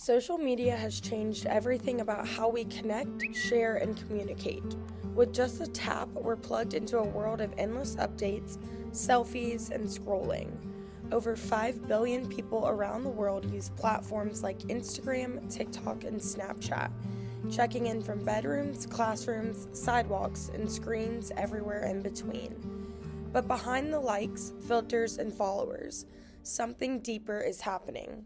Social media has changed everything about how we connect, share, and communicate. With just a tap, we're plugged into a world of endless updates, selfies, and scrolling. Over 5 billion people around the world use platforms like Instagram, TikTok, and Snapchat, checking in from bedrooms, classrooms, sidewalks, and screens everywhere in between. But behind the likes, filters, and followers, something deeper is happening.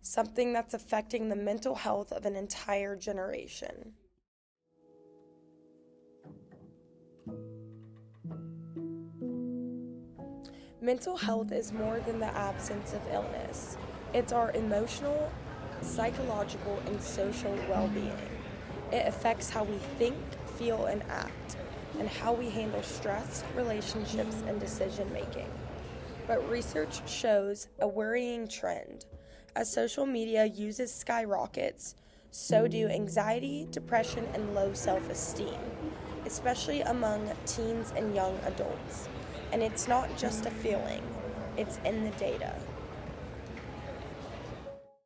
Something that's affecting the mental health of an entire generation. Mental health is more than the absence of illness. It's our emotional, psychological, and social well-being. It affects how we think, feel, and act, and how we handle stress, relationships, and decision-making. But research shows a worrying trend. As social media uses skyrockets, so do anxiety, depression, and low self-esteem, especially among teens and young adults. And it's not just a feeling, it's in the data.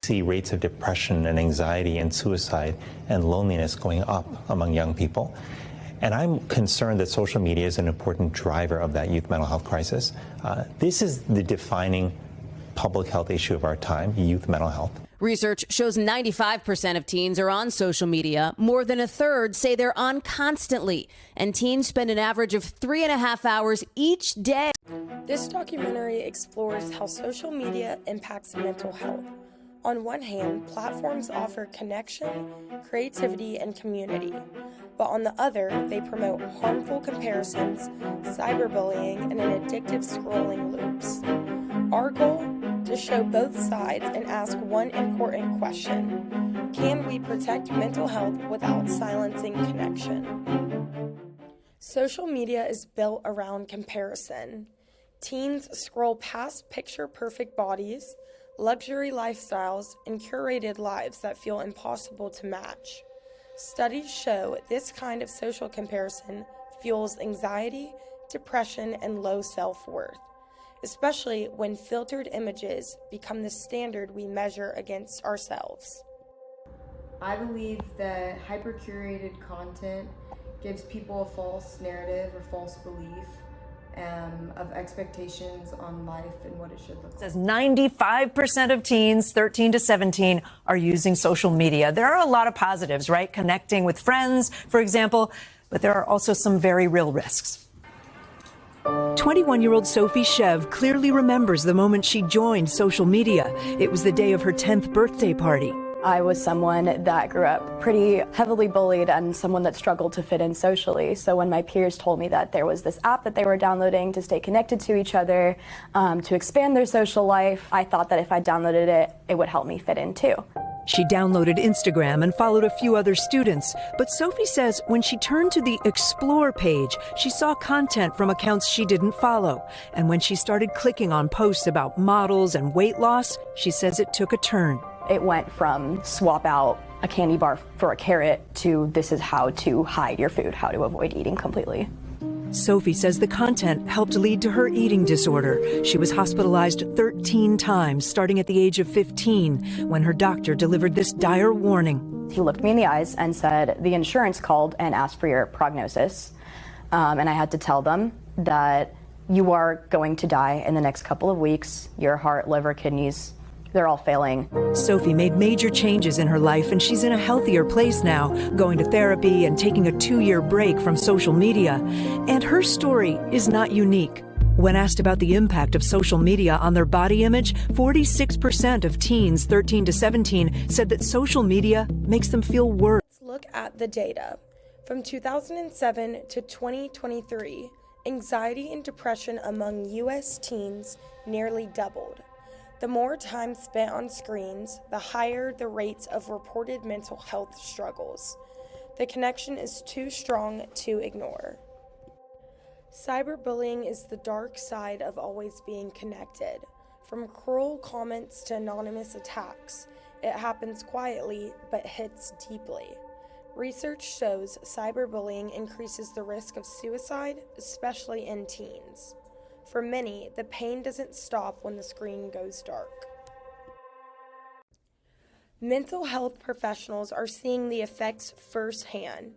See rates of depression and anxiety and suicide and loneliness going up among young people. And I'm concerned that social media is an important driver of that youth mental health crisis. This is the defining public health issue of our time, youth mental health. Research shows 95% of teens are on social media. More than a third say they're on constantly. And teens spend an average of 3.5 hours each day. This documentary explores how social media impacts mental health. On one hand, platforms offer connection, creativity, and community. But on the other, they promote harmful comparisons, cyberbullying, and an addictive scrolling loops. Our goal? To show both sides and ask one important question. Can we protect mental health without silencing connection? Social media is built around comparison. Teens scroll past picture-perfect bodies, luxury lifestyles, and curated lives that feel impossible to match. Studies show this kind of social comparison fuels anxiety, depression, and low self-worth, especially when filtered images become the standard we measure against ourselves. I believe that hyper-curated content gives people a false narrative or false belief of expectations on life and what it should look like. Says 95% of teens 13 to 17 are using social media. There are a lot of positives, right? Connecting with friends, for example, but there are also some very real risks. 21-year-old Sophie Shev clearly remembers the moment she joined social media. It was the day of her 10th birthday party. I was someone that grew up pretty heavily bullied and someone that struggled to fit in socially. So when my peers told me that there was this app that they were downloading to stay connected to each other, to expand their social life, I thought that if I downloaded it, it would help me fit in too. She downloaded Instagram and followed a few other students. But Sophie says when she turned to the Explore page, she saw content from accounts she didn't follow. And when she started clicking on posts about models and weight loss, she says it took a turn. It went from swap out a candy bar for a carrot to this is how to hide your food, how to avoid eating completely. Sophie says the content helped lead to her eating disorder. She was hospitalized 13 times, starting at the age of 15, when her doctor delivered this dire warning. He looked me in the eyes and said, the insurance called and asked for your prognosis. And I had to tell them that you are going to die in the next couple of weeks. Your heart, liver, kidneys, they're all failing. Sophie made major changes in her life, and she's in a healthier place now, going to therapy and taking a 2-year break from social media. And her story is not unique. When asked about the impact of social media on their body image, 46% of teens 13 to 17 said that social media makes them feel worse. Let's look at the data. From 2007 to 2023, anxiety and depression among U.S. teens nearly doubled. The more time spent on screens, the higher the rates of reported mental health struggles. The connection is too strong to ignore. Cyberbullying is the dark side of always being connected. From cruel comments to anonymous attacks, it happens quietly but hits deeply. Research shows cyberbullying increases the risk of suicide, especially in teens. For many, the pain doesn't stop when the screen goes dark. Mental health professionals are seeing the effects firsthand.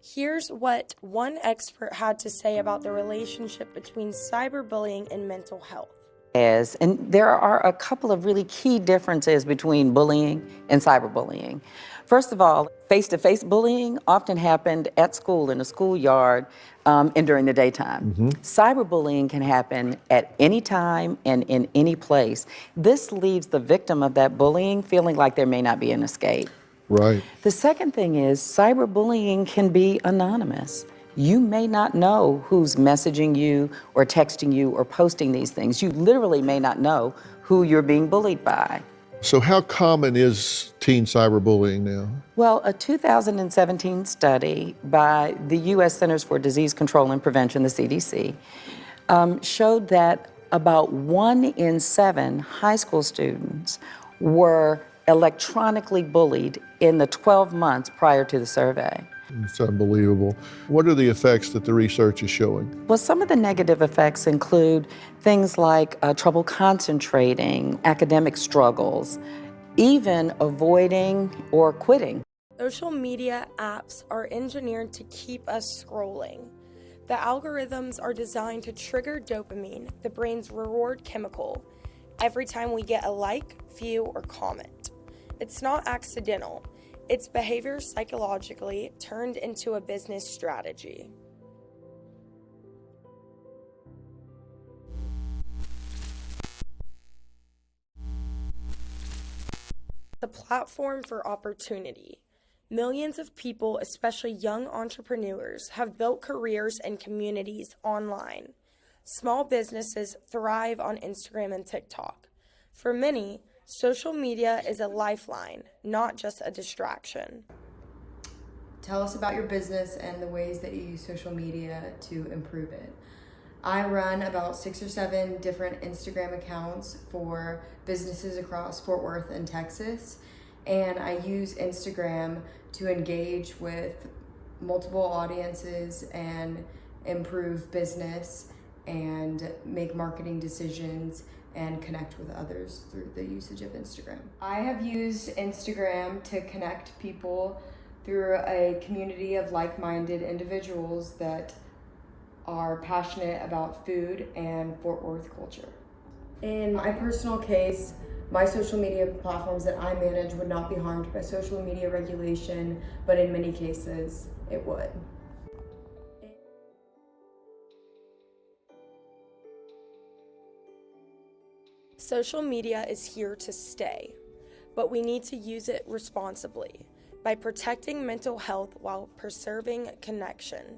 Here's what one expert had to say about the relationship between cyberbullying and mental health. And there are a couple of really key differences between bullying and cyberbullying. First of all, face-to-face bullying often happened at school, in a schoolyard, and during the daytime. Cyberbullying can happen at any time and in any place. This leaves the victim of that bullying feeling like there may not be an escape. Right. The second thing is cyberbullying can be anonymous. You may not know who's messaging you or texting you or posting these things. You literally may not know who you're being bullied by. So how common is teen cyberbullying now? Well, a 2017 study by the U.S. Centers for Disease Control and Prevention, the CDC, showed that about 1 in 7 high school students were electronically bullied in the 12 months prior to the survey. It's unbelievable. What are the effects that the research is showing? Well, some of the negative effects include things like trouble concentrating, academic struggles, even avoiding or quitting. Social media apps are engineered to keep us scrolling. The algorithms are designed to trigger dopamine, the brain's reward chemical, every time we get a like, view, or comment. It's not accidental. It's behavior psychologically turned into a business strategy. The platform for opportunity. Millions of people, especially young entrepreneurs, have built careers and communities online. Small businesses thrive on Instagram and TikTok. For many, social media is a lifeline, not just a distraction. Tell us about your business and the ways that you use social media to improve it. I run about 6 or 7 different Instagram accounts for businesses across Fort Worth and Texas, and I use Instagram to engage with multiple audiences and improve business and make marketing decisions and connect with others through the usage of Instagram. I have used Instagram to connect people through a community of like-minded individuals that are passionate about food and Fort Worth culture. In my personal case, my social media platforms that I manage would not be harmed by social media regulation, but in many cases, it would. Social media is here to stay, but we need to use it responsibly by protecting mental health while preserving connection.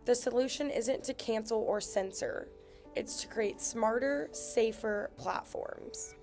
The solution isn't to cancel or censor, it's to create smarter, safer platforms.